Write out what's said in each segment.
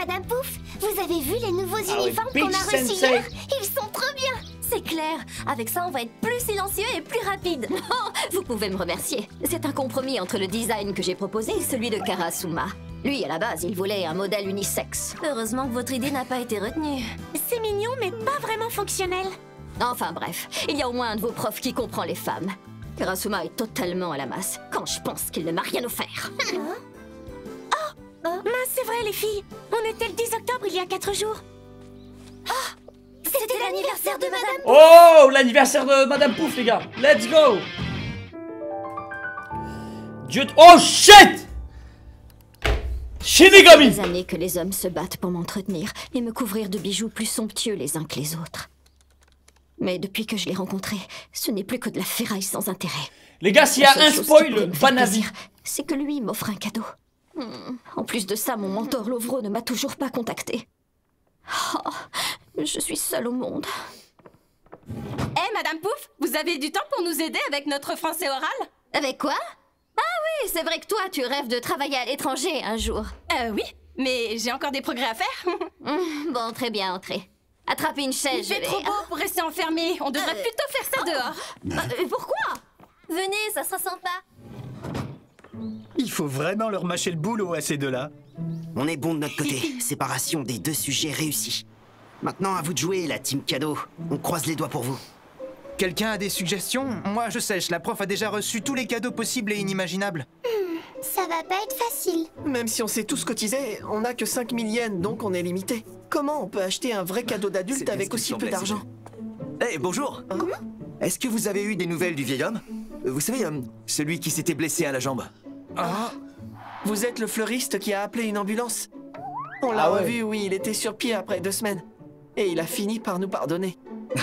Madame Pouf, vous avez vu les nouveaux uniformes Peach qu'on a reçus Sensei. hier? Ils sont trop bien. C'est clair, avec ça on va être plus silencieux et plus rapide. Oh, vous pouvez me remercier. C'est un compromis entre le design que j'ai proposé et celui de Karasuma. Lui, à la base, il voulait un modèle unisexe. Heureusement que votre idée n'a pas été retenue. C'est mignon, mais pas vraiment fonctionnel. Enfin bref, il y a au moins un de vos profs qui comprend les femmes. Karasuma est totalement à la masse, quand je pense qu'il ne m'a rien offert. Mince, c'est vrai, les filles. On était le 10 octobre il y a 4 jours. C'était l'anniversaire de Madame. Oh, l'anniversaire de Madame Pouf, les gars. Let's go. Dieu. Oh shit. Shinigami. Des années que les hommes se battent pour m'entretenir et me couvrir de bijoux plus somptueux les uns que les autres. Mais depuis que je l'ai rencontré, ce n'est plus que de la ferraille sans intérêt. Les gars, s'il y a un spoil, pas avis. C'est que lui m'offre un cadeau. En plus de ça, mon mentor Lovro ne m'a toujours pas contacté. Oh, je suis seule au monde. Madame Pouf, vous avez du temps pour nous aider avec notre français oral? Avec quoi? Ah oui, c'est vrai que toi, tu rêves de travailler à l'étranger un jour. Oui, mais j'ai encore des progrès à faire. Bon, très bien, entrez. Attrapez une chaise, Il fait trop beau pour rester enfermé. On devrait plutôt faire ça dehors. Pourquoi? Venez, ça sera sympa. Il faut vraiment leur mâcher le boulot à ces deux-là. On est bon de notre côté. Séparation des deux sujets réussie. Maintenant, à vous de jouer, la team cadeau. On croise les doigts pour vous. Quelqu'un a des suggestions? Moi, je sèche. La prof a déjà reçu tous les cadeaux possibles et inimaginables. Ça va pas être facile. Même si on s'est tous cotisé, on n'a que 5000 yens, donc on est limité. Comment on peut acheter un vrai cadeau d'adulte avec aussi peu d'argent? Bonjour. Est-ce que vous avez eu des nouvelles du vieil homme? Vous savez, celui qui s'était blessé à la jambe. Ah, vous êtes le fleuriste qui a appelé une ambulance? On l'a revu, oui, il était sur pied après 2 semaines. Et il a fini par nous pardonner.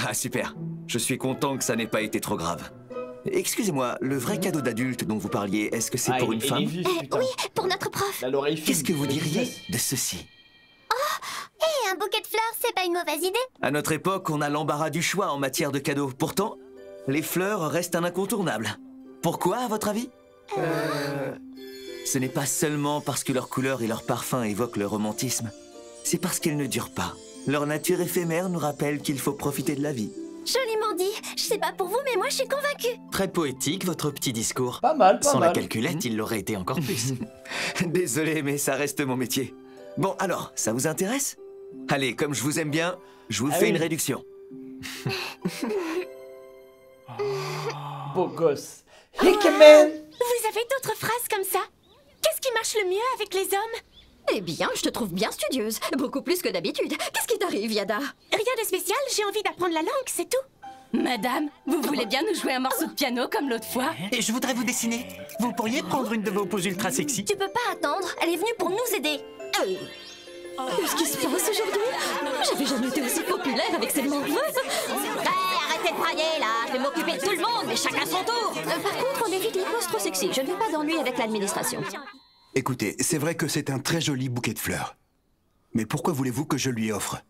Ah, super. Je suis content que ça n'ait pas été trop grave. Excusez-moi, le vrai cadeau d'adulte dont vous parliez, est-ce que c'est pour une femme? Oui, pour notre prof. Qu'est-ce que vous diriez de ceci? Un bouquet de fleurs, c'est pas une mauvaise idée. À notre époque, on a l'embarras du choix en matière de cadeaux. Pourtant, les fleurs restent un incontournable. Pourquoi, à votre avis? Ce n'est pas seulement parce que leur couleur et leur parfum évoquent le romantisme. C'est parce qu'elles ne durent pas. Leur nature éphémère nous rappelle qu'il faut profiter de la vie. Joliment dit. Je sais pas pour vous, mais moi je suis convaincue. Très poétique, votre petit discours. Pas mal, pas Sans mal. la calculette, il l'aurait été encore plus. Désolé, mais ça reste mon métier. Bon, alors, ça vous intéresse? Allez, comme je vous aime bien, je vous fais une réduction. Beau gosse. Hickman. Vous avez d'autres phrases comme ça? Qu'est-ce qui marche le mieux avec les hommes? Eh bien, je te trouve bien studieuse. Beaucoup plus que d'habitude. Qu'est-ce qui t'arrive, Yada? Rien de spécial, j'ai envie d'apprendre la langue, c'est tout. Madame, vous voulez bien nous jouer un morceau de piano comme l'autre fois? Et je voudrais vous dessiner. Vous pourriez prendre une de vos poses ultra sexy? Tu peux pas attendre. Elle est venue pour nous aider. Qu'est-ce qui se passe aujourd'hui? J'avais jamais été aussi populaire avec ces morveuses. Arrêtez de brailler, là. Je vais m'occuper de tout le monde, mais chacun son tour. Par contre, on évite les poses trop sexy. Je ne veux pas d'ennui avec l'administration. Écoutez, c'est vrai que c'est un très joli bouquet de fleurs. Mais pourquoi voulez-vous que je lui offre?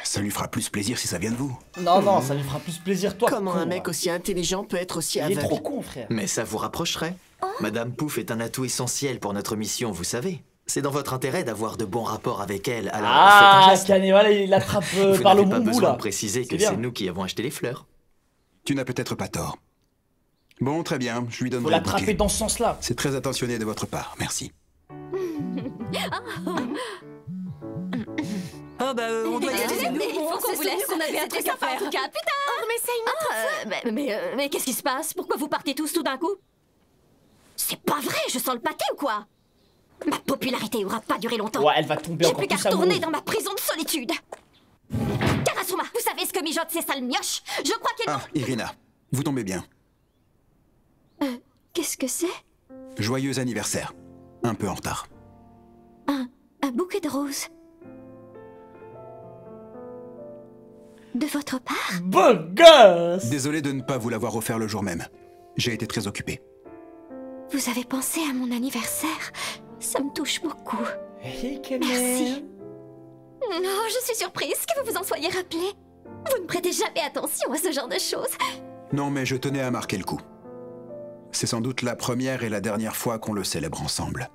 Ça lui fera plus plaisir si ça vient de vous. Non, non, ça lui fera plus plaisir, toi. Comment con, un mec là. aussi intelligent peut être aussi Il aveugle? est trop con, frère. Mais ça vous rapprocherait. Madame Pouf est un atout essentiel pour notre mission, vous savez. C'est dans votre intérêt d'avoir de bons rapports avec elle, alors faites un Ah, geste. Canet, voilà, il l'attrape Vous par le n'avez pas boubou, besoin là. de préciser que bien. c'est nous qui avons acheté les fleurs. Tu n'as peut-être pas tort. Bon, très bien, je lui Faut donnerai le l'attraper bouquet. dans ce sens-là. C'est très attentionné de votre part, merci. Oh bah, on doit y aller. Il faut qu'on vous laisse, on avait un truc à faire. En tout cas, putain. On remet ça une autre Mais qu'est-ce qui se passe? Pourquoi vous partez tous tout d'un coup? C'est pas vrai, je sens le pâté ou quoi? Ma popularité aura pas duré longtemps. Ouais, elle va tomber J'ai encore plus qu'à plus retourner amoureuse. dans ma prison de solitude. Karasuma, vous savez ce que mijotent ces sales mioches? Je crois qu'elles... Ah, Irina, vous tombez bien. Qu'est-ce que c'est? Joyeux anniversaire. Un peu en retard. Un bouquet de roses. De votre part? Beau gosse. Désolé de ne pas vous l'avoir offert le jour même. J'ai été très occupé. Vous avez pensé à mon anniversaire? Ça me touche beaucoup. Merci. Non, je suis surprise que vous vous en soyez rappelé. Vous ne prêtez jamais attention à ce genre de choses. Non, mais je tenais à marquer le coup. C'est sans doute la première et la dernière fois qu'on le célèbre ensemble.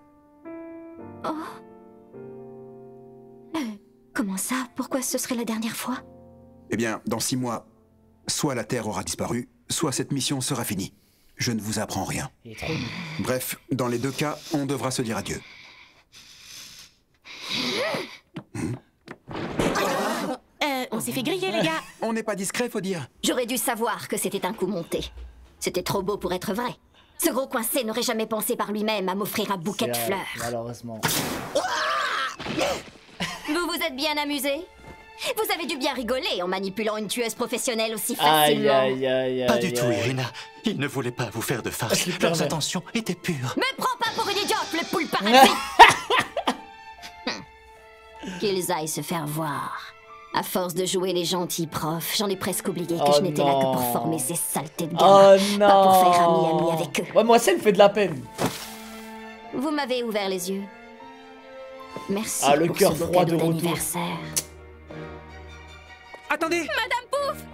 Comment ça? Pourquoi ce serait la dernière fois? Eh bien, dans 6 mois, soit la Terre aura disparu, soit cette mission sera finie. Je ne vous apprends rien. Il est trop nul. Bref, dans les 2 cas, on devra se dire adieu. On s'est fait griller, les gars. On n'est pas discret, faut dire. J'aurais dû savoir que c'était un coup monté. C'était trop beau pour être vrai. Ce gros coincé n'aurait jamais pensé par lui-même à m'offrir un bouquet de fleurs. Malheureusement. Vous vous êtes bien amusé? Vous avez dû bien rigoler en manipulant une tueuse professionnelle aussi facilement. Pas du tout, Irina. Il ne voulait pas vous faire de farce. Leurs intentions étaient pures. Me prends pas pour une idiote, le poule parasite. Qu'ils aillent se faire voir. À force de jouer les gentils profs, j'en ai presque oublié que je n'étais là que pour former ces saletés de gamins, pas pour faire ami avec eux. Ouais, moi, ça me fait de la peine. Vous m'avez ouvert les yeux. Merci le pour cœur ce beau froid cadeau de retour. d'anniversaire. Attendez! Madame Pouf!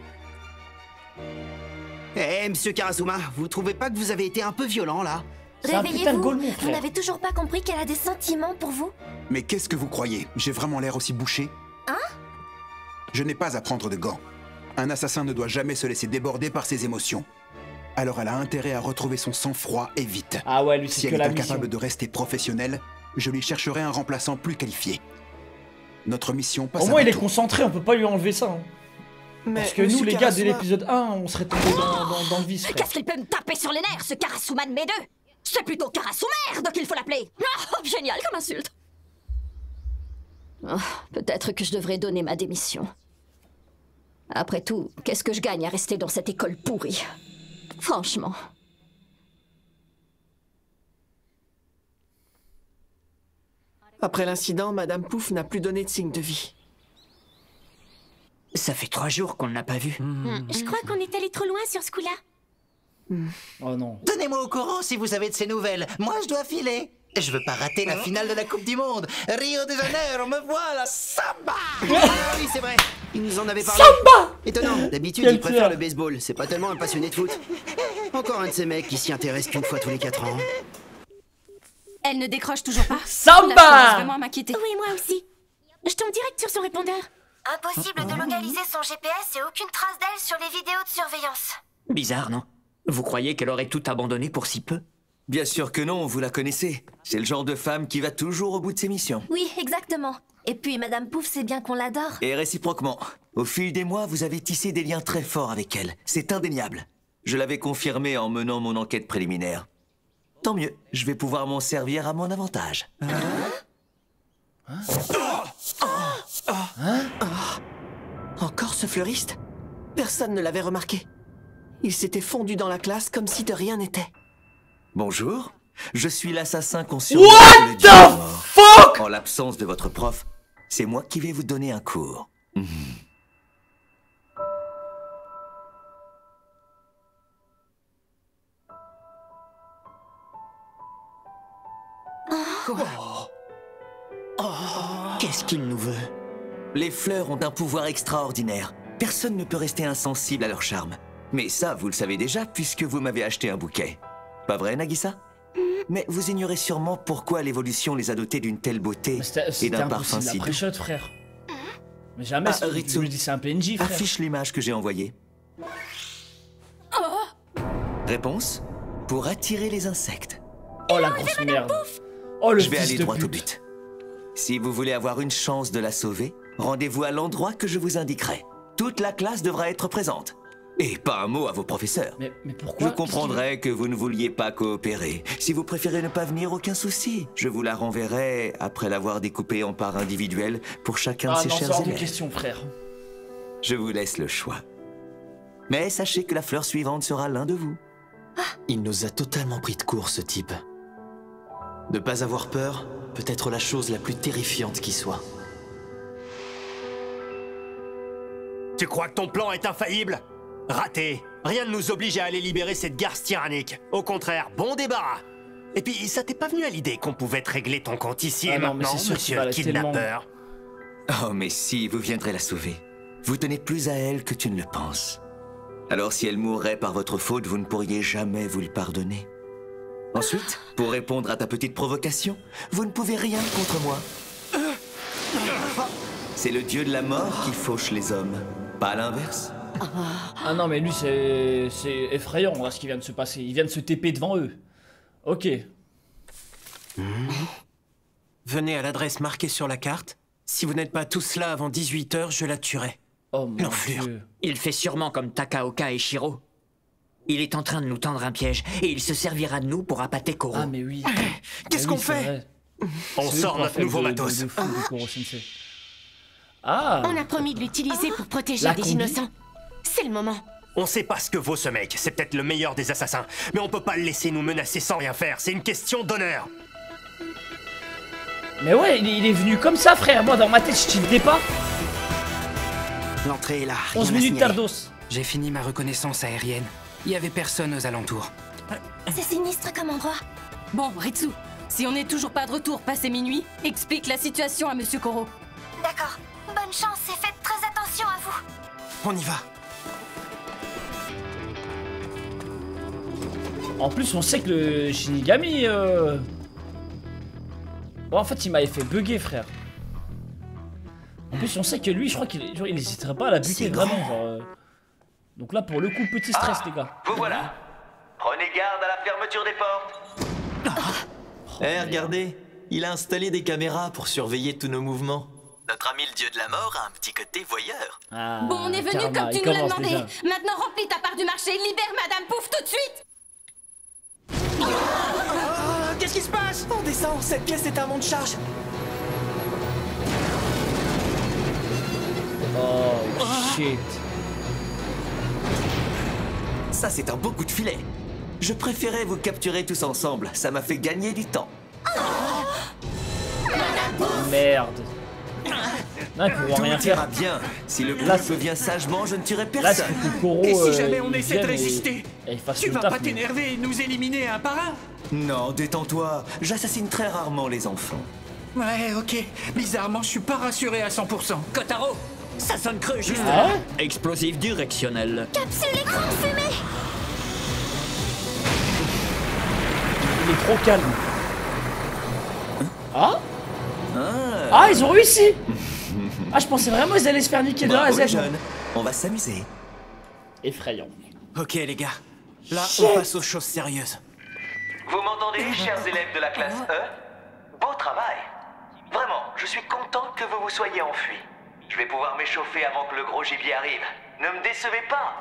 Eh, monsieur Karasuma, vous trouvez pas que vous avez été un peu violent, là? C'est un putain de golemon, Vous frère. n'avez toujours pas compris qu'elle a des sentiments pour vous? Mais qu'est-ce que vous croyez? J'ai vraiment l'air aussi bouché? Hein? Je n'ai pas à prendre de gants. Un assassin ne doit jamais se laisser déborder par ses émotions. Alors elle a intérêt à retrouver son sang-froid et vite. Ah ouais, lui, Si c'est elle que est la mission. incapable de rester professionnelle, je lui chercherai un remplaçant plus qualifié. Notre mission passe Au à moins, il est bateau. concentré, on peut pas lui enlever ça. Hein. Mais Parce que nous, monsieur les gars, dès Karasuma- l'épisode 1, on serait tombé dans le vice. frère. Qu'est-ce qu'il peut me taper sur les nerfs, ce Karasuma de mes deux? C'est plutôt Karasumerde qu'il faut l'appeler. Oh, génial comme insulte. Oh, peut-être que je devrais donner ma démission. Après tout, qu'est-ce que je gagne à rester dans cette école pourrie? Franchement. Après l'incident, Madame Pouf n'a plus donné de signe de vie. Ça fait 3 jours qu'on ne l'a pas vu. Je crois qu'on est allé trop loin sur ce coup-là. Oh non. Tenez-moi au courant si vous avez de ces nouvelles. Moi, je dois filer. Je veux pas rater la finale de la Coupe du Monde. Rio de Janeiro, me voilà, samba. Ah oui, c'est vrai. Il nous en avait parlé. Samba! Étonnant. D'habitude, Quel il préfère tueur. le baseball. C'est pas tellement un passionné de foot. Encore un de ces mecs qui s'y intéresse qu'une fois tous les 4 ans. Elle ne décroche toujours pas. Samba! Là, je commence vraiment à m'inquiéter. Oui, moi aussi. Je tombe direct sur son répondeur. Impossible de localiser son GPS et aucune trace d'elle sur les vidéos de surveillance. Bizarre, non? Vous croyez qu'elle aurait tout abandonné pour si peu? Bien sûr que non, vous la connaissez. C'est le genre de femme qui va toujours au bout de ses missions. Oui, exactement. Et puis, Madame Pouf, c'est bien qu'on l'adore. Et réciproquement. Au fil des mois, vous avez tissé des liens très forts avec elle. C'est indéniable. Je l'avais confirmé en menant mon enquête préliminaire. Tant mieux, je vais pouvoir m'en servir à mon avantage. Encore ce fleuriste? Personne ne l'avait remarqué. Il s'était fondu dans la classe comme si de rien n'était. Bonjour, je suis l'assassin qu'on surnomme What le dieu the mort. fuck? En l'absence de votre prof, c'est moi qui vais vous donner un cours. Qu'est-ce qu'il nous veut? Les fleurs ont un pouvoir extraordinaire. Personne ne peut rester insensible à leur charme. Mais ça, vous le savez déjà, puisque vous m'avez acheté un bouquet. Pas vrai, Nagisa? Mais vous ignorez sûrement pourquoi l'évolution les a dotés d'une telle beauté et C'était d'un parfum impossible, si la doux. pré-shot, frère. Mais jamais, Ah, Ritsu, je lui dis c'est un PNJ, frère. Affiche l'image que j'ai envoyée. Réponse? Pour attirer les insectes. Oh la grosse merde. Oh le Je vais fils aller de droit au pute. but. Si vous voulez avoir une chance de la sauver, rendez-vous à l'endroit que je vous indiquerai. Toute la classe devra être présente. Et pas un mot à vos professeurs. Mais pourquoi? Je comprendrai que vous ne vouliez pas coopérer. Si vous préférez ne pas venir, aucun souci. Je vous la renverrai après l'avoir découpée en parts individuelles pour chacun de Ah ses non, c'est chers hors de élèves. question, frère. Je vous laisse le choix. Mais sachez que la fleur suivante sera l'un de vous. Il nous a totalement pris de court, ce type. Ne pas avoir peur peut être la chose la plus terrifiante qui soit. Tu crois que ton plan est infaillible? Raté. Rien ne nous oblige à aller libérer cette garce tyrannique. Au contraire, bon débarras. Et puis, ça t'est pas venu à l'idée qu'on pouvait te régler ton compte ici Ah et non, mais maintenant, c'est sûr qu'il va monsieur le tellement- kidnappeur? Oh, mais si, vous viendrez la sauver. Vous tenez plus à elle que tu ne le penses. Alors si elle mourrait par votre faute, vous ne pourriez jamais vous le pardonner. Ensuite, pour répondre à ta petite provocation, vous ne pouvez rien contre moi. C'est le dieu de la mort qui fauche les hommes, pas l'inverse. Ah non, mais lui, c'est effrayant, là, ce qui vient de se passer. Il vient de se TP devant eux. Ok. Venez à l'adresse marquée sur la carte. Si vous n'êtes pas tous là avant 18 h, je la tuerai. Oh mon L'enflure. Dieu. Il fait sûrement comme Takaoka et Shiro. Il est en train de nous tendre un piège et il se servira de nous pour appâter Koro. Ah mais oui. Qu'est-ce Ah oui, qu'on c'est fait? vrai. On C'est eux sort qui ont notre fait nouveau de matos. fou de Koro-sensei. Ah. On a promis de l'utiliser pour protéger La des combi. innocents. C'est le moment. On sait pas ce que vaut ce mec, c'est peut-être le meilleur des assassins, mais on peut pas le laisser nous menacer sans rien faire, c'est une question d'honneur. Mais ouais, il est venu comme ça, frère. Moi, dans ma tête, je tiltais pas. L'entrée est là. rien 11 à minutes signaler. tardos. J'ai fini ma reconnaissance aérienne. Il y avait personne aux alentours. C'est sinistre comme endroit. Bon, Ritsu, si on n'est toujours pas de retour passé minuit, explique la situation à Monsieur Koro. D'accord. Bonne chance et faites très attention à vous. On y va. En plus, on sait que le Shinigami... Bon, en fait, il m'avait fait bugger, frère. En plus, on sait que lui, je crois qu'il n'hésiterait pas à la buter, vraiment. Genre, Donc là, pour le coup, petit stress, les gars. Vous voilà. Prenez garde à la fermeture des portes. Eh, regardez, il a installé des caméras pour surveiller tous nos mouvements. Notre ami le dieu de la mort a un petit côté voyeur. Ah, Bon, on est venu karma, comme tu il nous l'as commence demandé. déjà. Maintenant, remplis ta part du marché, libère Madame Pouf tout de suite. Qu'est-ce qui se passe? On descend, cette pièce est un monde charge. Oh, shit. Ça, c'est un beau coup de filet. Je préférais vous capturer tous ensemble, ça m'a fait gagner du temps. Merde. Non, ils pourront Tout rien ira faire. bien. Si le Là, peuple vient sagement, je ne tuerai Là, personne. c'est que Koro. Et si jamais on essaie de vienne et- résister? et il fasse Tu le vas taf, pas mais- t'énerver et nous éliminer un par un? Non, détends-toi. J'assassine très rarement les enfants. Ouais, ok. Bizarrement, je suis pas rassuré à 100%. Kotaro, ça sonne creux juste Ah là. Explosif directionnel. Capsule écran de fumée. Il est trop calme. Ah Ah, ils ont réussi. Ah, je pensais vraiment qu'ils allaient se faire niquer de A à Bravo les Z. jeunes, on va s'amuser. Effrayant. Ok, les gars. Là, on passe aux choses sérieuses. Vous m'entendez, chers élèves de la classe E? Beau travail. Vraiment, je suis content que vous vous soyez enfuis. Je vais pouvoir m'échauffer avant que le gros gibier arrive. Ne me décevez pas.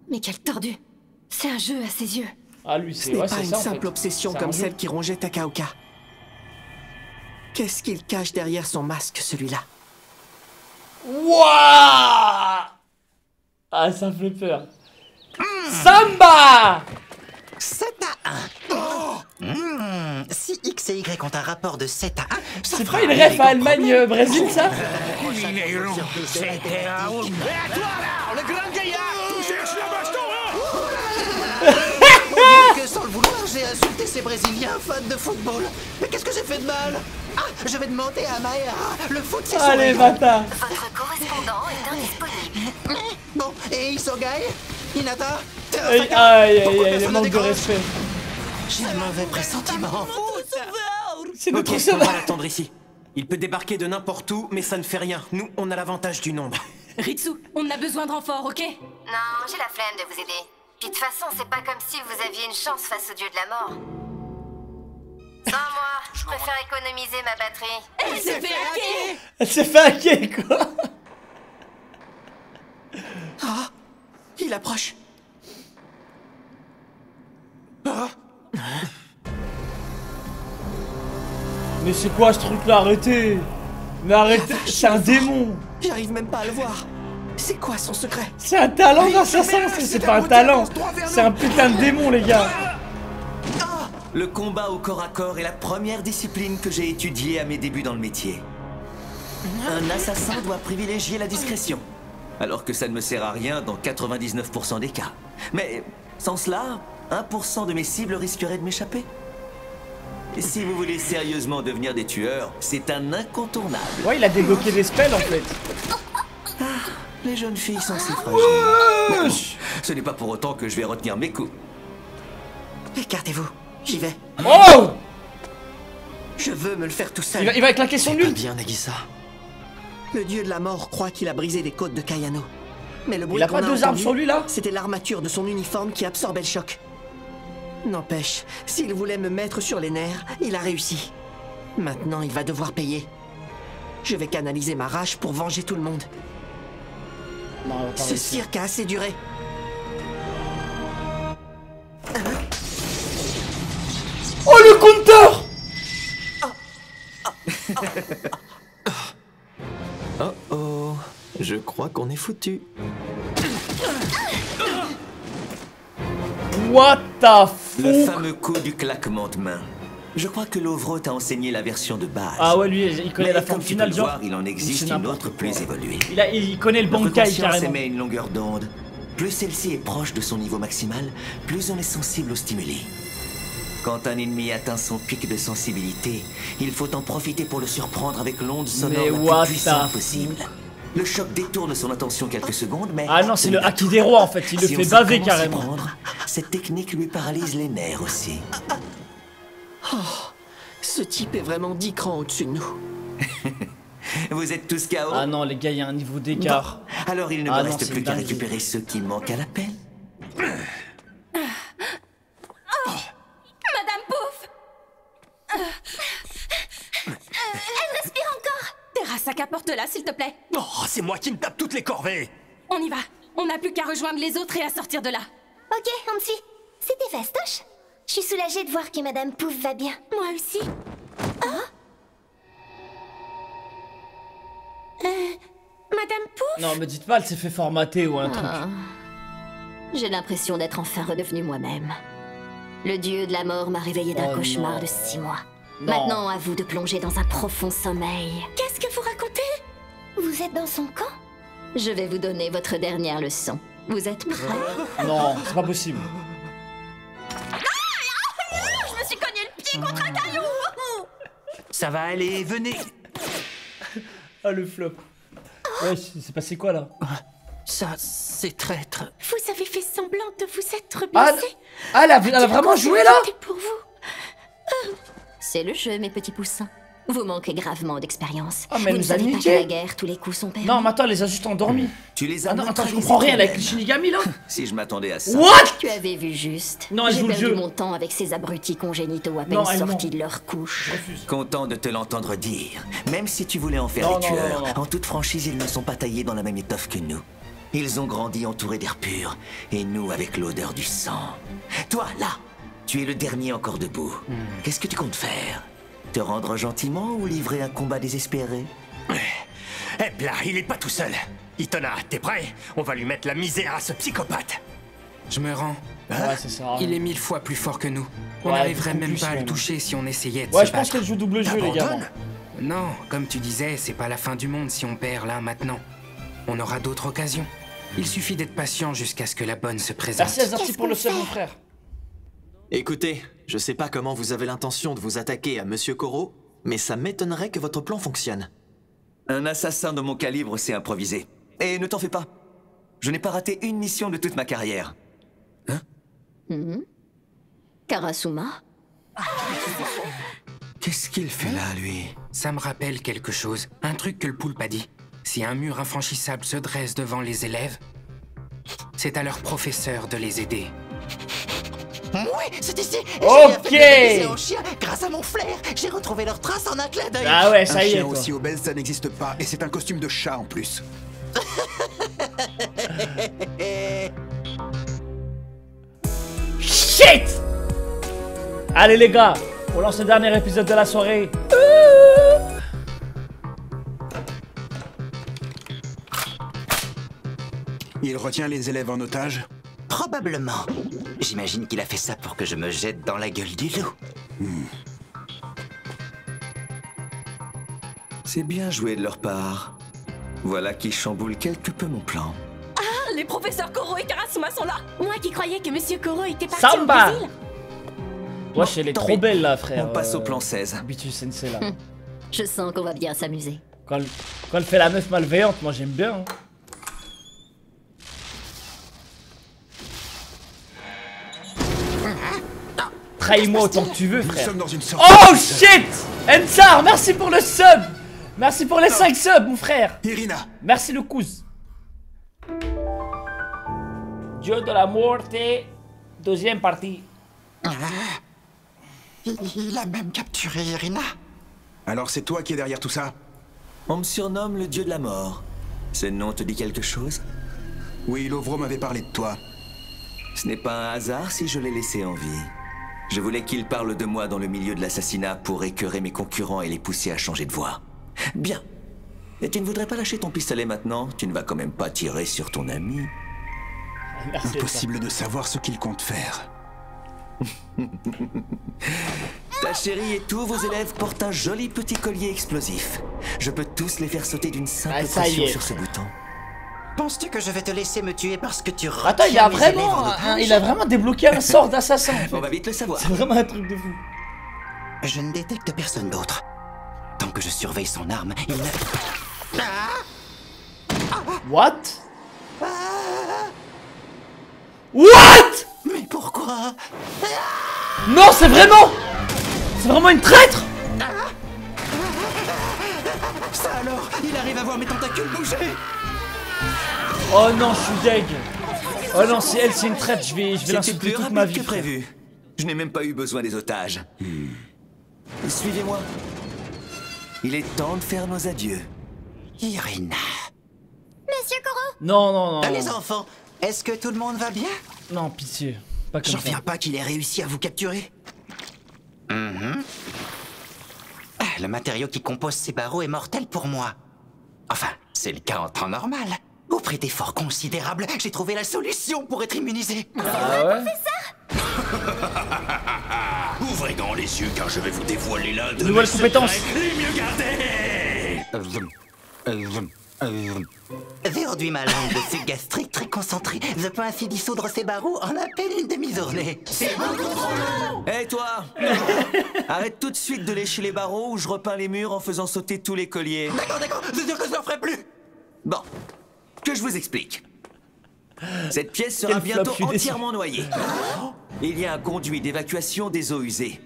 Mais quel tordu. C'est un jeu à ses yeux. Ah, lui, Ce c'est n'est ouais, pas c'est une ça, en simple fait. obsession C'est comme un jeu. celle qui rongeait Takaoka. Qu'est-ce qu'il cache derrière son masque, celui-là? Wouah. Ah, ça me fait peur. Samba. 7 à 1. Si X et Y ont un rapport de 7 à 1, ça C'est fera pas une aller ref les à Allemagne-Brésil, ça? que sans le vouloir, j'ai insulté ces Brésiliens fans de football. Mais qu'est-ce que j'ai fait de mal? Ah, je vais demander à Maëra. Le foot, c'est son Allez, rayon. bâtard. Votre correspondant est indisponible. Bon, et Isogai? Hinata? Aïe, aïe, aïe, aïe, le manque de respect. J'ai un mauvais pressentiment. C'est Ok, notre on sauveur. va l'attendre ici. Il peut débarquer de n'importe où, mais ça ne fait rien. Nous, on a l'avantage du nombre. Ritsu, on a besoin de renfort, ok? Non, j'ai la flemme de vous aider. Puis de toute façon, c'est pas comme si vous aviez une chance face au dieu de la mort. Sans moi, je préfère économiser ma batterie. Elle s'est fait hacker! Elle s'est fait hacker, quoi. Ah, il approche. Ah, Mais c'est quoi ce truc-là? Arrêtez. Mais arrêtez. C'est un démon. j'arrive même pas à le voir. C'est quoi son secret? C'est un talent d'assassin. C'est pas un talent. C'est un putain de démon, les gars. Le combat au corps à corps est la première discipline que j'ai étudiée à mes débuts dans le métier. Un assassin doit privilégier la discrétion, alors que ça ne me sert à rien dans 99% des cas. Mais sans cela, 1% de mes cibles risqueraient de m'échapper. Et si vous voulez sérieusement devenir des tueurs, c'est un incontournable. Ouais, il a débloqué des spells, en fait. Les jeunes filles sont si fragiles. Mais bon, ce n'est pas pour autant que je vais retenir mes coups. Écartez-vous, j'y vais. Oh. Je veux me le faire tout seul. Il va claquer son Pas nul. bien, Nagisa. Le dieu de la mort croit qu'il a brisé les côtes de Kayano. Mais le bruit Il a qu'on pas deux armes entendu, sur lui là? c'était l'armature de son uniforme qui absorbait le choc. N'empêche, s'il voulait me mettre sur les nerfs, il a réussi. Maintenant, il va devoir payer. Je vais canaliser ma rage pour venger tout le monde. Non, on va pas Ce réussir. cirque a assez duré. Oh le compteur! Oh oh, je crois qu'on est foutu. What the fuck? Le fameux coup du claquement de main. Je crois que Lovro t'a enseigné la version de base. Ah ouais, lui, il connaît Mais la forme comme tu finale, peux le genre. voir, il en existe une autre plus évoluée. Il connaît le Notre Bankai conscience carrément. émet une longueur d'onde. Plus celle-ci est proche de son niveau maximal, plus on est sensible aux stimuli. Quand un ennemi atteint son pic de sensibilité, il faut en profiter pour le surprendre avec l'onde sonore Mais la what plus puissante the possible. Le choc détourne son attention quelques secondes, mais... Ah non, c'est le haki des rois en fait, il le Si fait on baver sait comment s'y carrément. prendre, cette technique lui paralyse les nerfs aussi. Oh, ce type est vraiment 10 crans au-dessus de nous. Vous êtes tous KO? Ah non, les gars, il y a un niveau d'écart. Bon, alors il ne me Ah non, reste c'est plus qu'à dingue. récupérer ceux qui manquent à l'appel. Madame Pouf! Elle respire encore. Terrasac, apporte-la, s'il te plaît. Oh, c'est moi qui me tape toutes les corvées. On y va. On n'a plus qu'à rejoindre les autres et à sortir de là. Ok, on me suit. C'était fastoche. Je suis soulagée de voir que Madame Pouf va bien. Moi aussi. Madame Pouf? Non, me dites pas, elle s'est fait formater ou un truc. J'ai l'impression d'être enfin redevenue moi-même. Le dieu de la mort m'a réveillée d'un Oh cauchemar non. de 6 mois. Non. Maintenant, à vous de plonger dans un profond sommeil. Qu'est-ce que vous racontez? Vous êtes dans son camp? Je vais vous donner votre dernière leçon. Vous êtes prêts? Non, c'est pas possible. Je me suis cogné le pied contre un caillou! Ça va aller, venez. Ah le flop. Ouais, c'est passé quoi là? Ça, c'est traître. Vous avez fait semblant de vous être Ah, blessé. elle a vraiment joué là? C'était pour vous. C'est le jeu, mes petits poussins. Vous manquez gravement d'expérience. Ah, mais elle vous ne nous a savez pas niqué. qu'à la guerre, tous les coups sont permis. Non, mais attends, elle les a juste endormis. Tu les as Ah non, attends, je neutralisés comprends rien avec toi-même. les Shinigami là. Si je m'attendais à ça. What? Tu avais vu juste. Non, elle J'ai joue le perdu jeu. mon temps avec ces abrutis congénitaux à peine Non, elle sortis ment. de leur couche. Content de te l'entendre dire. Même si tu voulais en faire Non, les non, tueurs, non, non. en toute franchise, ils ne sont pas taillés dans la même étoffe que nous. Ils ont grandi entourés d'air pur, et nous avec l'odeur du sang. Toi, là, tu es le dernier encore debout. Qu'est-ce que tu comptes faire? Te rendre gentiment ou livrer un combat désespéré? Eh là, il est pas tout seul. Itona, t'es prêt? On va lui mettre la misère à ce psychopathe. Je me rends. Ouais, c'est ça. Il est 1000 fois plus fort que nous. On Ouais, n'arriverait beaucoup même plus, pas à le même. toucher si on essayait de Ouais, se je pense battre. qu'elle joue double jeu, les gars. T'abandonnes? Non, comme tu disais, c'est pas la fin du monde si on perd là maintenant. On aura d'autres occasions. Il suffit d'être patient jusqu'à ce que la bonne se présente. Merci Azarty Qu'est-ce pour le qu'on seul, fait? mon frère. Écoutez, je sais pas comment vous avez l'intention de vous attaquer à Monsieur Koro, mais ça m'étonnerait que votre plan fonctionne. Un assassin de mon calibre s'est improvisé. Et ne t'en fais pas. Je n'ai pas raté une mission de toute ma carrière. Karasuma? Qu'est-ce qu'il fait là, lui? Ça me rappelle quelque chose. Un truc que le poulpe a dit. Si un mur infranchissable se dresse devant les élèves, c'est à leur professeur de les aider. Oui, c'est ici. Ok. J'ai en chien. Grâce à mon flair, j'ai retrouvé leurs traces en un clin d'œil. Ah ouais, Un ça y est. chien Quoi. aussi obèse, ça n'existe pas, et c'est un costume de chat en plus. Shit! Allez les gars, on lance le dernier épisode de la soirée. Il retient les élèves en otage. Probablement. J'imagine qu'il a fait ça pour que je me jette dans la gueule du loup. C'est bien joué de leur part. Voilà qui chamboule quelque peu mon plan. Les professeurs Koro et Karasuma sont là. Moi qui croyais que Monsieur Koro était parti Samba! au Brésil. Wesh, elle est tant trop pis. belle là, frère. On passe au plan 16. Bitu Sensei là. Je sens qu'on va bien s'amuser. Quand elle fait la meuf malveillante, moi j'aime bien. Hein. Trahis-moi autant que tu veux, Nous frère. sommes dans une sorte Oh de- shit! Ensar, merci pour le sub! Merci pour les 5 subs, mon frère. Irina. Merci le cousin. Dieu de la morte, deuxième partie. Il a même capturé Irina. Alors c'est toi qui es derrière tout ça? On me surnomme le dieu de la mort. Ce nom te dit quelque chose? Oui, Lovro m'avait parlé de toi. Ce n'est pas un hasard si je l'ai laissé en vie. Je voulais qu'il parle de moi dans le milieu de l'assassinat pour écœurer mes concurrents et les pousser à changer de voie. Bien. Et tu ne voudrais pas lâcher ton pistolet maintenant? Tu ne vas quand même pas tirer sur ton ami. Merci. Impossible de savoir ce qu'il compte faire. Ta chérie et tous vos élèves portent un joli petit collier explosif. Je peux tous les faire sauter d'une simple pression sur ce bouton. Penses-tu que je vais te laisser me tuer parce que tu Attends, il a vraiment débloqué un sort d'assassin. On va vite le savoir. C'est vraiment un truc de fou. Je ne détecte personne d'autre. Tant que je surveille son arme, il ne... What? What? Mais pourquoi? Non, c'est vraiment une traître. Ça alors, il arrive à voir mes tentacules bouger. Oh non, je suis deg. Oh non, si elle c'est une traître, je vais l'insulter toute ma vie. Que prévu. Je n'ai même pas eu besoin des otages. Suivez-moi. Il est temps de faire nos adieux. Irina. Monsieur Koro. Non. Les enfants, est-ce que tout le monde va bien? Non, pitié. Pas comme J'en ça. reviens pas qu'il ait réussi à vous capturer. Le matériau qui compose ces barreaux est mortel pour moi. Enfin, c'est le cas en temps normal. Au prix d'efforts considérables, j'ai trouvé la solution pour être immunisé. Ah ouais? Ouvrez grand les yeux car je vais vous dévoiler l'un de Nouvelle mes compétence. secrets les mieux gardés. Aujourd'hui, ma langue de sucre gastrique très concentrée. Je peux ainsi dissoudre ces barreaux en à peine une demi-journée. C'est bon. Hé toi Arrête tout de suite de lécher les barreaux ou je repeins les murs en faisant sauter tous les colliers. D'accord, c'est sûr que je le ferai plus. Bon, que je vous explique. Cette pièce sera Quel bientôt flop, je suis entièrement noyée. Il y a un conduit d'évacuation des eaux usées.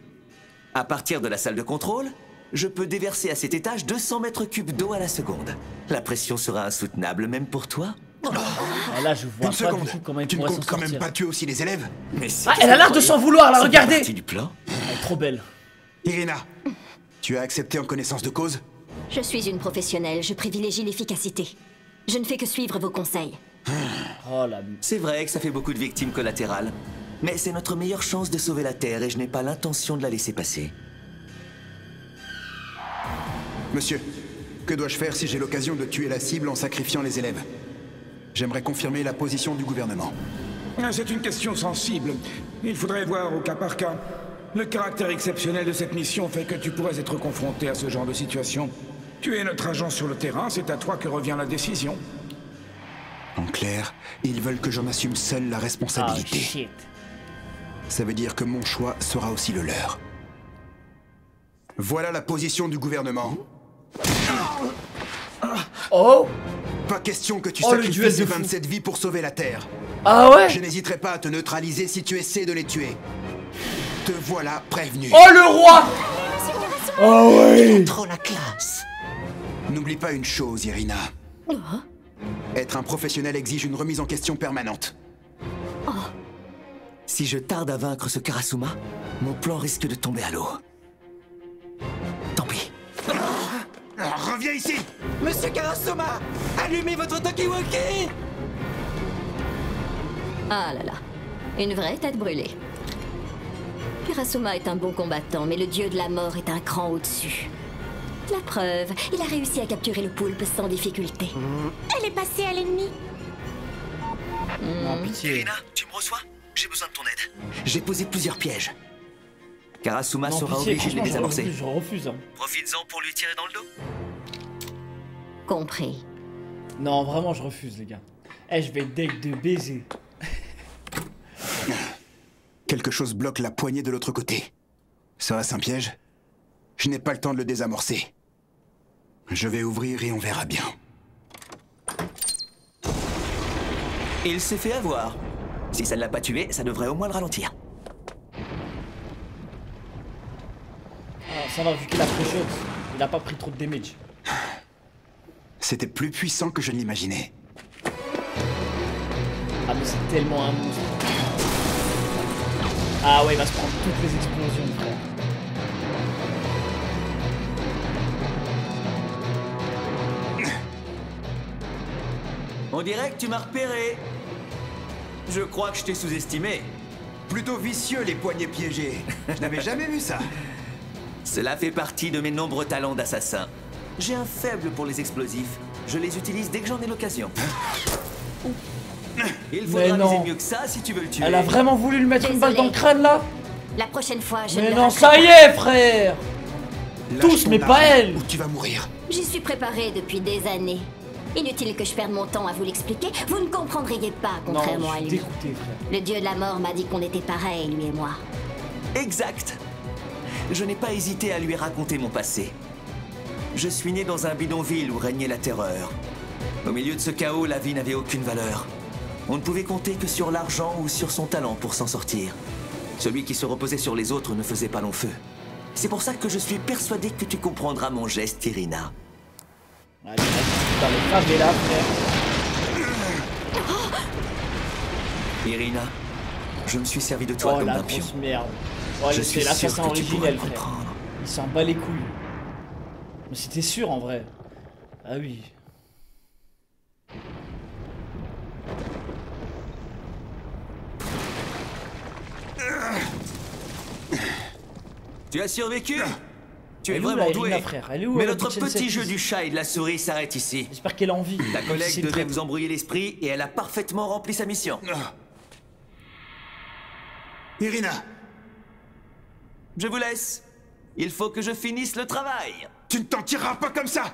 À partir de la salle de contrôle, je peux déverser à cet étage 200 mètres cubes d'eau à la seconde. La pression sera insoutenable, même pour toi. Ah, là, je vois pas du tout comment il Tu ne pourrait s'en comptes quand même sortir. pas tuer aussi les élèves? Mais Ah, elle a l'air de s'en vouloir, là, regardez. du plan. Elle est trop belle. Irina, tu as accepté en connaissance de cause? Je suis une professionnelle, je privilégie l'efficacité. Je ne fais que suivre vos conseils. Oh la... C'est vrai que ça fait beaucoup de victimes collatérales. Mais c'est notre meilleure chance de sauver la Terre et je n'ai pas l'intention de la laisser passer. Monsieur, que dois-je faire si j'ai l'occasion de tuer la cible en sacrifiant les élèves? J'aimerais confirmer la position du gouvernement. C'est une question sensible. Il faudrait voir au cas par cas. Le caractère exceptionnel de cette mission fait que tu pourrais être confronté à ce genre de situation. Tu es notre agent sur le terrain, c'est à toi que revient la décision. En clair, ils veulent que j'en assume seul la responsabilité. Oh, shit. Ça veut dire que mon choix sera aussi le leur. Voilà la position du gouvernement. Oh! Pas question que tu Oh, le sacrifies duel ces de fou. 27 vies pour sauver la Terre. Ah ouais? Je n'hésiterai pas à te neutraliser si tu essaies de les tuer. Te voilà prévenu. Oh le roi! Oh ouais! Trop la classe. N'oublie pas une chose, Irina. Être un professionnel exige une remise en question permanente. Si je tarde à vaincre ce Karasuma, mon plan risque de tomber à l'eau. Tant pis. Reviens ici! Monsieur Karasuma, allumez votre Tokiwoki! Ah là là, une vraie tête brûlée. Karasuma est un bon combattant, mais le dieu de la mort est un cran au-dessus. La preuve, il a réussi à capturer le poulpe sans difficulté. Elle est passée à l'ennemi. Non, pitié. Irina, tu me reçois? J'ai besoin de ton aide. J'ai posé plusieurs pièges. Karasuma Non, sera pitié, obligé de les franchement, désamorcer. je refuse. Hein. Profites-en pour lui tirer dans le dos. Compris. Non, vraiment, je refuse, les gars. Eh, je vais deck de baiser. Quelque chose bloque la poignée de l'autre côté. Ça reste un piège? Je n'ai pas le temps de le désamorcer. Je vais ouvrir et on verra bien. Il s'est fait avoir. Si ça ne l'a pas tué, ça devrait au moins le ralentir. Ah, ça va, vu qu'il a pris shot, il a pas pris trop de damage. C'était plus puissant que je ne l'imaginais. Ah mais c'est tellement un monstre. Ah ouais, il va se prendre toutes les explosions, frère. On dirait que tu m'as repéré. Je crois que je t'ai sous-estimé. Plutôt vicieux, les poignets piégés. Je n'avais jamais vu ça. Cela fait partie de mes nombreux talents d'assassin. J'ai un faible pour les explosifs. Je les utilise dès que j'en ai l'occasion. Il faudra viser mieux que ça si tu veux le tuer. Elle a vraiment voulu lui mettre une balle dans le crâne là? La prochaine fois, je Mais ne non, le ça y est, frère. Tous, mais pas elle. Ou tu vas mourir. J'y suis préparée depuis des années. Inutile que je perde mon temps à vous l'expliquer, vous ne comprendriez pas, contrairement à lui. Dégoûté, frère. Le dieu de la mort m'a dit qu'on était pareils, lui et moi. Exact. Je n'ai pas hésité à lui raconter mon passé. Je suis né dans un bidonville où régnait la terreur. Au milieu de ce chaos, la vie n'avait aucune valeur. On ne pouvait compter que sur l'argent ou sur son talent pour s'en sortir. Celui qui se reposait sur les autres ne faisait pas long feu. C'est pour ça que je suis persuadé que tu comprendras mon geste, Irina. Allez, dans les favelas, frère. Irina, je me suis servi de toi Oh comme la d'un pion. grosse merde. Oh, Je c'est suis l'assassin sûr que tu pourras originel, le frère. comprendre. Il s'en bat les couilles. Mais c'était sûr en vrai. Ah oui. Tu as survécu? Tu es Elle est où, vraiment la doué. Irina, frère? Elle est où, Mais la notre petite petit Sensei jeu du chat et de la souris s'arrête ici. J'espère qu'elle a envie. Ta collègue C'est devait très- vous embrouiller l'esprit et elle a parfaitement rempli sa mission. Irina, Je vous laisse. Il faut que je finisse le travail. tu ne t'en tireras pas comme ça.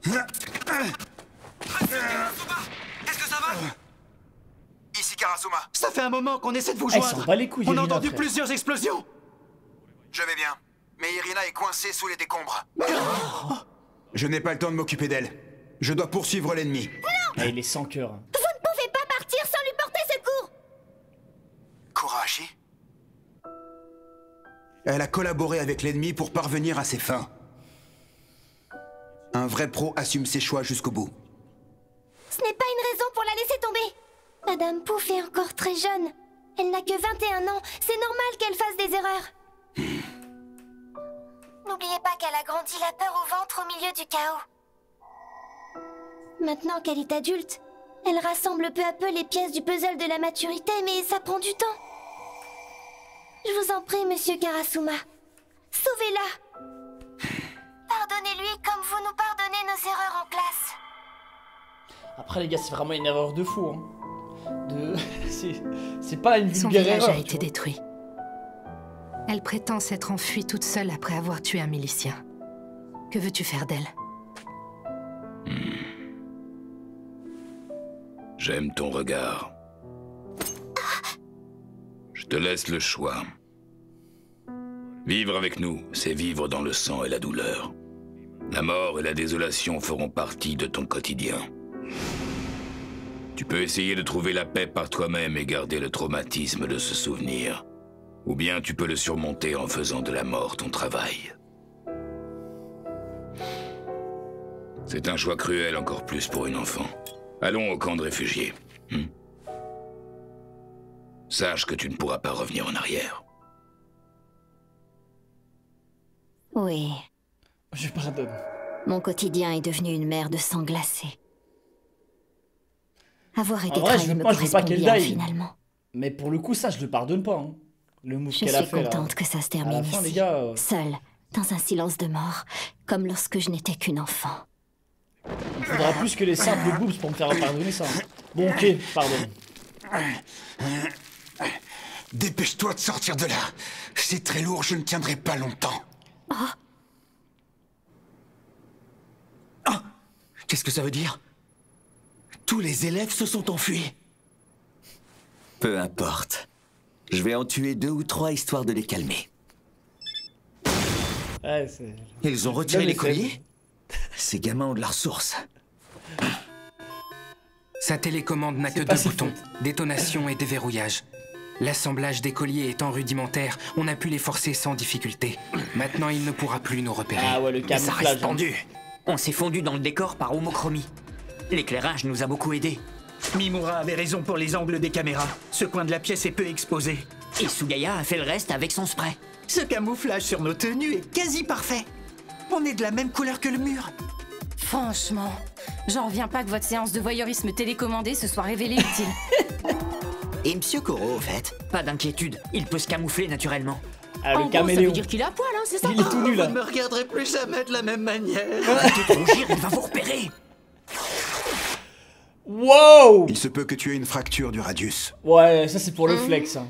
Est-ce que ça va? Ici Karasuma. Ça fait un moment qu'on essaie de vous Elle joindre. s'en bat les couilles, On a Irina, entendu frère. plusieurs explosions. Je vais bien. Mais Irina est coincée sous les décombres. Je n'ai pas le temps de m'occuper d'elle. Je dois poursuivre l'ennemi. Ah, il est sans cœur. Vous ne pouvez pas partir sans lui porter secours. Kurahashi? Elle a collaboré avec l'ennemi pour parvenir à ses fins. Un vrai pro assume ses choix jusqu'au bout. Ce n'est pas une raison pour la laisser tomber. Madame Pouf est encore très jeune. Elle n'a que 21 ans. C'est normal qu'elle fasse des erreurs. N'oubliez pas qu'elle a grandi la peur au ventre au milieu du chaos. Maintenant qu'elle est adulte, elle rassemble peu à peu les pièces du puzzle de la maturité, mais ça prend du temps. Je vous en prie, monsieur Karasuma. Sauvez-la. Pardonnez-lui comme vous nous pardonnez nos erreurs en classe. Après les gars, c'est vraiment une erreur de fou. Hein. C'est pas une Son vulgaire village erreur. a été détruit. Elle prétend s'être enfuie toute seule après avoir tué un milicien. Que veux-tu faire d'elle? J'aime ton regard. Je te laisse le choix. Vivre avec nous, c'est vivre dans le sang et la douleur. La mort et la désolation feront partie de ton quotidien. Tu peux essayer de trouver la paix par toi-même et garder le traumatisme de ce souvenir. Ou bien tu peux le surmonter en faisant de la mort ton travail. C'est un choix cruel encore plus pour une enfant. Allons au camp de réfugiés. Sache que tu ne pourras pas revenir en arrière. Oui. Je pardonne. Mon quotidien est devenu une mer de sang glacé. Avoir été En vrai, trahi me je veux correspond pas qu'elle bien, die. finalement. Mais pour le coup, ça, je le pardonne pas. Hein. Le move Je qu'elle a suis fait là. contente que ça se À la termine fin, les ici, gars, seule, dans un silence de mort, comme lorsque je n'étais qu'une enfant. il faudra plus que les simples boobs pour me faire pardonner ça. Bon, ok, pardon. Dépêche-toi de sortir de là. C'est très lourd, je ne tiendrai pas longtemps. Qu'est-ce que ça veut dire? Tous les élèves se sont enfuis. Peu importe. Je vais en tuer 2 ou 3 histoire de les calmer. Ouais, c'est... Ils ont retiré Là, les les colliers? Ces gamins ont de la ressource. Sa télécommande n'a que pas 2 ses boutons, fautes. détonation et déverrouillage. L'assemblage des colliers étant rudimentaire, on a pu les forcer sans difficulté. Maintenant, il ne pourra plus nous repérer. Ah ouais, le Mais ça camouflage. reste tendu. On s'est fondu dans le décor par homochromie. L'éclairage nous a beaucoup aidés. Mimura avait raison pour les angles des caméras. Ce coin de la pièce est peu exposé. Et Sugaya a fait le reste avec son spray. Ce camouflage sur nos tenues est quasi parfait. On est de la même couleur que le mur. Franchement, j'en reviens pas que votre séance de voyeurisme télécommandé se soit révélée utile. Et Monsieur Koro, au fait? Pas d'inquiétude, il peut se camoufler naturellement. Ah, le en gros, ça caméléon. veut dire qu'il est à poil, hein, c'est ça? Il est tout nu là. Vous ne me regarderez plus jamais de la même manière. Arrêtez de rougir, il va vous repérer. Wow! Il se peut que tu aies une fracture du radius. Ouais, ça c'est pour le flex. Hein.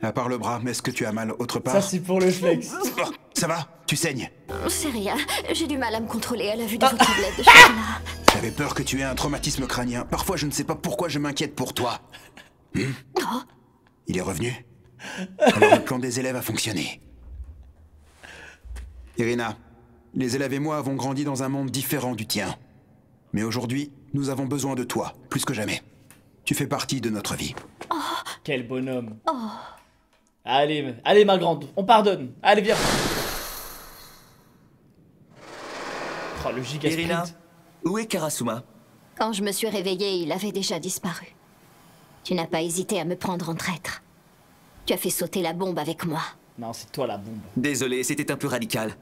À part le bras, est-ce que tu as mal autre part? Ça c'est pour le flex. Oh, ça va? Tu saignes? C'est rien. J'ai du mal à me contrôler à la vue de votre tablette de chocolat. J'avais peur que tu aies un traumatisme crânien. Parfois, je ne sais pas pourquoi je m'inquiète pour toi. Oh. Il est revenu? Alors le plan des élèves a fonctionné. Irina, les élèves et moi avons grandi dans un monde différent du tien. Mais aujourd'hui, nous avons besoin de toi, plus que jamais. Tu fais partie de notre vie. Oh. Quel bonhomme. Oh. Allez, allez ma grande, on pardonne. Allez, viens. Oh, le giga sprint. Irina, où est Karasuma? Quand je me suis réveillée, il avait déjà disparu. Tu n'as pas hésité à me prendre en traître. Tu as fait sauter la bombe avec moi. Non, c'est toi la bombe. Désolé, c'était un peu radical.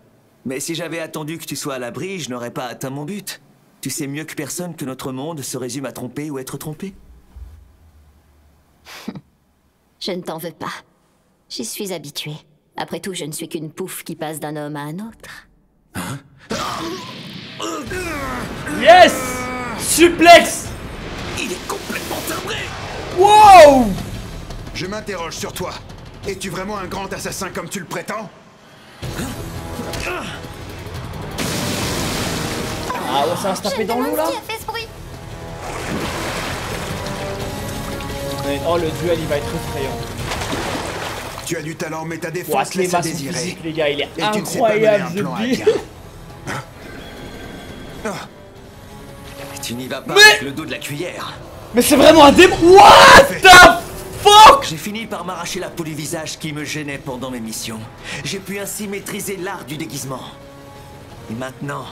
Mais si j'avais attendu que tu sois à l'abri, je n'aurais pas atteint mon but. Tu sais mieux que personne que notre monde se résume à tromper ou être trompé. Je ne t'en veux pas. J'y suis habituée. Après tout, je ne suis qu'une pouffe qui passe d'un homme à un autre. Yes! Suplex! Il est complètement timbré! Wow! Je m'interroge sur toi. Es-tu vraiment un grand assassin comme tu le prétends? Ah ouais, ça va se taper dans l'eau là? Qui a fait ce bruit? Oh, le duel il va être effrayant. Tu as du talent, mais ta Ouah, défense laisse Cléma, à son désirer. physique, les gars, il est Et tu ne sais pas mener incroyable, un ce plan à billet. bien. Tu n'y vas pas Mais- avec le dos de la cuillère. Mais c'est vraiment un démon. What the fuck? J'ai fini par m'arracher la peau du visage qui me gênait pendant mes missions. J'ai pu ainsi maîtriser l'art du déguisement. Et maintenant,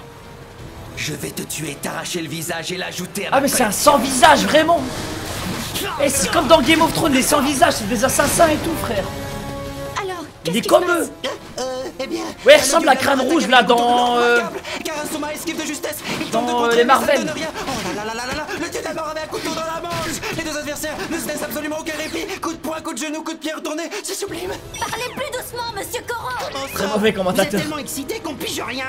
je vais te tuer, t'arracher le visage et l'ajouter à ma Ah mais c'est un collection. sans visage vraiment. Et c'est comme dans Game of Thrones, les sans visages, c'est des assassins et tout, frère. Alors, Il est comme eux. Eh bien, Ouais, il ressemble à Crâne Rouge là dans Karasuma esquive de justesse. Il dans, tente de contrer, les mais ça Marvel. ne donne rien. Oh là là là là là, le dieu de la mort avait un couteau dans la manche. Les deux adversaires ne se laissent absolument aucun répit. Coup de poing, coup de genou, coup de pied retourné. C'est sublime. Parlez plus doucement, monsieur Koro. Très mauvais commentateur. Tellement excité qu'on pige rien.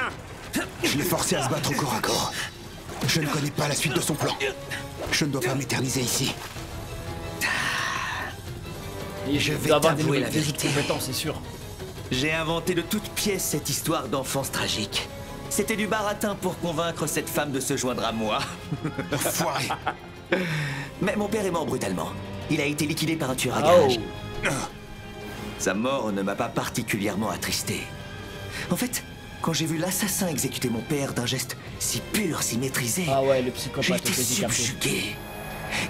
Je l'ai forcé à se battre au corps à corps. Je ne connais pas la suite de son plan. Je ne dois pas m'éterniser ici. Et Je vais doit avoir des t'avouer nouvelles la des autres vérité. compétences, c'est sûr. J'ai inventé de toutes pièces cette histoire d'enfance tragique. C'était du baratin pour convaincre cette femme de se joindre à moi. Foiré. Mais mon père est mort brutalement. Il a été liquidé par un tueur à Oh. gages. Sa mort ne m'a pas particulièrement attristé. En fait, quand j'ai vu l'assassin exécuter mon père d'un geste si pur, si maîtrisé, Ah ouais, le j'ai psychopathe été était décapité. subjugué.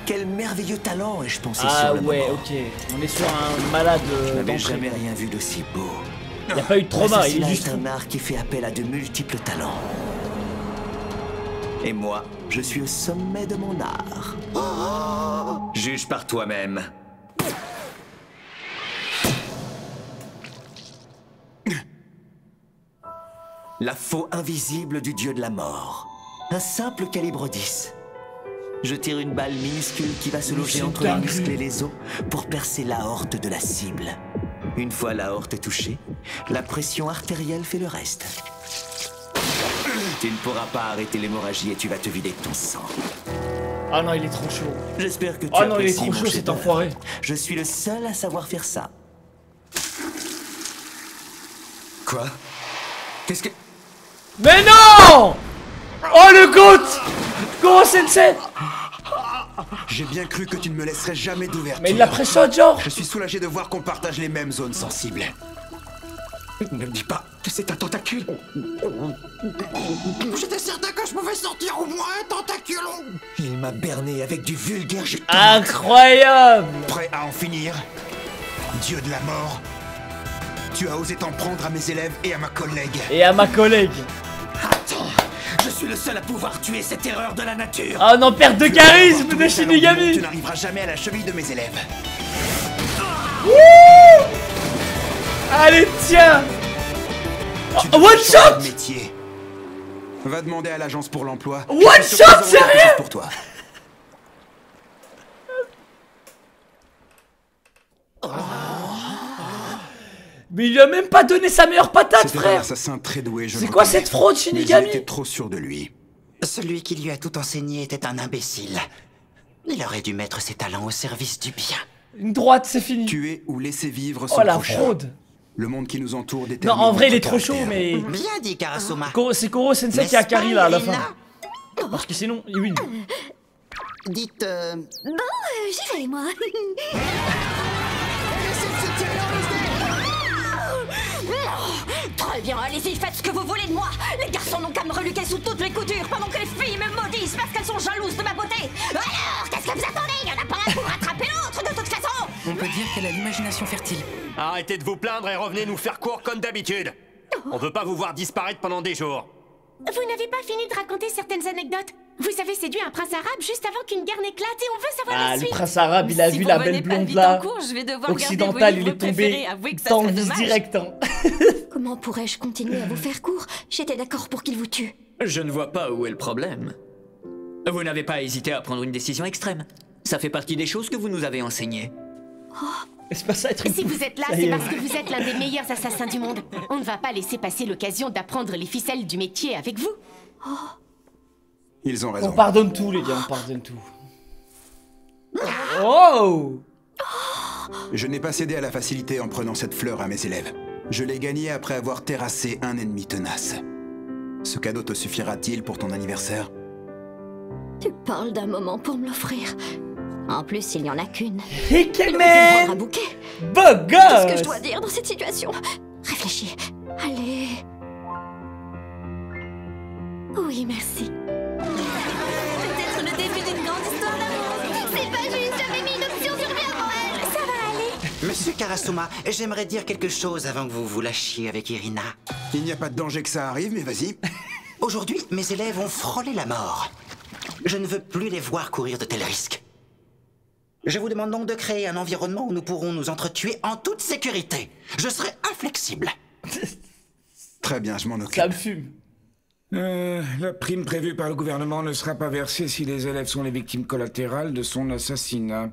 Quel merveilleux talent ai-je pensé Ah sur le ouais, moment. ok. On est sur un malade Je n'avais d'entrée. jamais rien vu d'aussi beau. Il n'y a pas eu de trauma, il L'assassinat est juste... est un art qui fait appel à de multiples talents. Et moi, je suis au sommet de mon art. Juge par toi-même. La faux invisible du dieu de la mort. Un simple calibre 10. Je tire une balle minuscule qui va se loger c'est entre les dingue. muscles et les os pour percer l'aorte de la cible. Une fois l'aorte touchée, la pression artérielle fait le reste. Tu ne pourras pas arrêter l'hémorragie et tu vas te vider de ton sang. Ah non, il est trop chaud. J'espère que tu Oh non, il est apprécies trop mon chaud cet chef-d'œuvre. enfoiré. Je suis le seul à savoir faire ça. Quoi? Qu'est-ce que... Mais non! Oh le goat! Goro Sensei! J'ai bien cru que tu ne me laisserais jamais d'ouverture. Mais il l'a pré-shot, genre! Je suis soulagé de voir qu'on partage les mêmes zones sensibles. Ne me dis pas que c'est un tentacule. J'étais certain que je pouvais sortir au moins un tentacule. Il m'a berné avec du vulgaire jet de Incroyable! Prêt à en finir? Dieu de la mort, tu as osé t'en prendre à mes élèves et à ma collègue. Et à ma collègue. Attends, Je suis le seul à pouvoir tuer cette erreur de la nature. Ah non, perte de charisme de Shinigami. Tu n'arriveras jamais à la cheville de mes élèves. Wouh! Allez, tiens. One shot. Métier. Va demander à l'agence pour l'emploi. One shot, sérieux? Pour toi. Mais il lui a même pas donné sa meilleure patate, C'était un frère. assassin très doué, je C'est le quoi reconnais. cette fraude, Shinigami? Mais il était trop sûr de lui. Celui qui lui a tout enseigné était un imbécile. Il aurait dû mettre ses talents au service du bien. Une droite, c'est fini. Tuer ou laisser vivre son Oh la prochain. fraude. Le monde qui nous entoure Non, détermine en vrai, il est notre trop chaud, caractère. mais. Bien dit, Karasuma. C'est Koro Sensei qui a carry là à la fin. Parce que sinon, il win. Dites, Bon, j'y vais, moi. Très bien, allez-y, faites ce que vous voulez de moi. Les garçons n'ont qu'à me reluquer sous toutes les coutures pendant que les filles me maudissent parce qu'elles sont jalouses de ma beauté. Alors, qu'est-ce que vous attendez? Il y en a pas un pour rattraper l'autre, de toute façon. On peut dire qu'elle a l'imagination fertile. Arrêtez de vous plaindre et revenez nous faire court comme d'habitude. On veut pas vous voir disparaître pendant des jours. Vous n'avez pas fini de raconter certaines anecdotes. Vous avez séduit un prince arabe juste avant qu'une guerre n'éclate et on veut savoir Ah, la le suite. prince arabe, il a Si vu vous la revenez belle pas blonde vite là. en cours, je vais devoir Occidental, garder vos il est livres préférés. tombé Avouez que ça dans le serait vice dommage. direct. Hein. Comment pourrais-je continuer à vous faire court? J'étais d'accord pour qu'il vous tue. Je ne vois pas où est le problème. Vous n'avez pas hésité à prendre une décision extrême. Ça fait partie des choses que vous nous avez enseignées. C'est pas ça être Si vous êtes là, c'est parce que vous êtes l'un des meilleurs assassins du monde. On ne va pas laisser passer l'occasion d'apprendre les ficelles du métier avec vous. Ils ont On raison. pardonne tout, les gars, on pardonne tout. Oh! Je n'ai pas cédé à la facilité en prenant cette fleur à mes élèves. Je l'ai gagnée après avoir terrassé un ennemi tenace. Ce cadeau te suffira-t-il pour ton anniversaire? Tu parles d'un moment pour me l'offrir. En plus, il n'y en a qu'une. Et Il aurait pu me prendre un bouquet. Beau Qu'est-ce que je gosse! dois dire dans cette situation? Réfléchis. Allez. Oui, merci. Peut-être le début d'une grande histoire d'amour. C'est pas juste, j'avais mis une option sur lui avant elle. Ça va aller. Monsieur Karasuma, j'aimerais dire quelque chose avant que vous vous lâchiez avec Irina. Il n'y a pas de danger que ça arrive, mais vas-y. Aujourd'hui, mes élèves ont frôlé la mort. Je ne veux plus les voir courir de tels risques. Je vous demande donc de créer un environnement où nous pourrons nous entretuer en toute sécurité. Je serai inflexible. Très bien, je m'en occupe. Ça me fume. La prime prévue par le gouvernement ne sera pas versée si les élèves sont les victimes collatérales de son assassinat.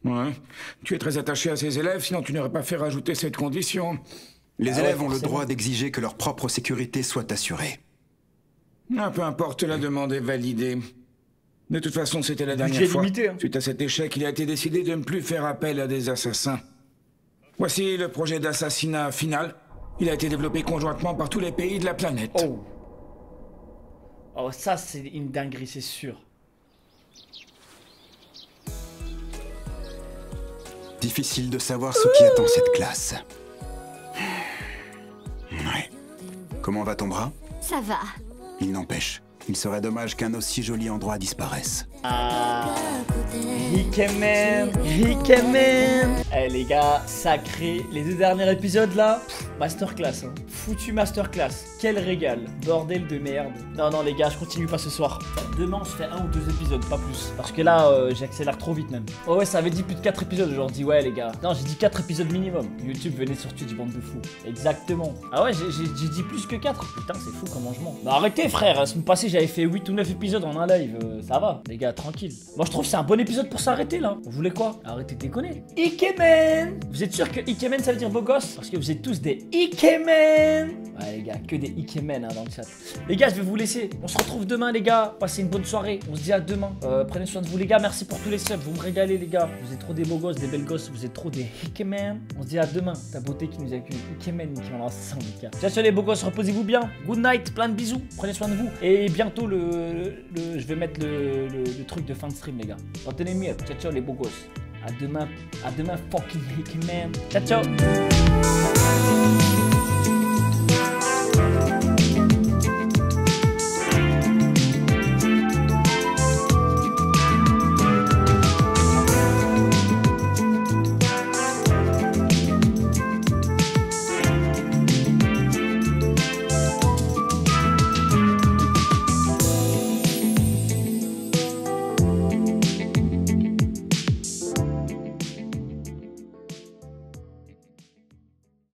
Ouais. Tu es très attaché à ces élèves, sinon tu n'aurais pas fait rajouter cette condition. Les élèves ont le droit d'exiger que leur propre sécurité soit assurée. Ah, peu importe, la demande est validée. De toute façon, c'était la dernière Budget fois. limité, hein. Suite à cet échec, il a été décidé de ne plus faire appel à des assassins. Voici le projet d'assassinat final. Il a été développé conjointement par tous les pays de la planète. Oh. Oh, ça, c'est une dinguerie, c'est sûr. Difficile de savoir ce qui attend cette classe. Ouais. Comment va ton bras? Ça va. Il n'empêche, il serait dommage qu'un aussi joli endroit disparaisse. Ah. Ikemen, Ikemen. Eh les gars, sacré. Les 2 derniers épisodes là, masterclass. Hein. Foutu masterclass. Quel régal. Bordel de merde. Non, non les gars, je continue pas ce soir. Demain on se fait 1 ou 2 épisodes, pas plus. Parce que là, j'accélère trop vite même. Oh ouais, ça avait dit plus de 4 épisodes aujourd'hui. Ouais les gars. Non, j'ai dit 4 épisodes minimum. YouTube, venez sur Twitch, bande de fous. Exactement. Ah ouais, j'ai dit plus que 4. Putain, c'est fou comment je mens. Bah arrêtez frère, la semaine passée j'avais fait 8 ou 9 épisodes en un live. Ça va, les gars, tranquille. Moi je trouve que c'est un bon épisode pour s'arrêter là. Vous voulez quoi? Arrêtez de déconner. Ikemen. Vous êtes sûr que Ikemen ça veut dire beau gosse? Parce que vous êtes tous des Ikemen. Ouais les gars, que des Ikemen hein, dans le chat. Les gars, je vais vous laisser. On se retrouve demain les gars. Passez une bonne soirée. On se dit à demain. Prenez soin de vous les gars. Merci pour tous les subs. Vous me régalez les gars. Vous êtes trop des beaux gosses, des belles gosses. Vous êtes trop des Ikemen. On se dit à demain. Ta beauté qui nous accueille. Ikemen qui va ensemble les gars. Ciao les beaux gosses. Reposez-vous bien. Good night. Plein de bisous. Prenez soin de vous. Et bientôt je vais mettre le truc de fin de stream les gars. Retenez mieux. Ciao ciao les beaux gosses. À demain fucking Ikemen. Ciao ciao.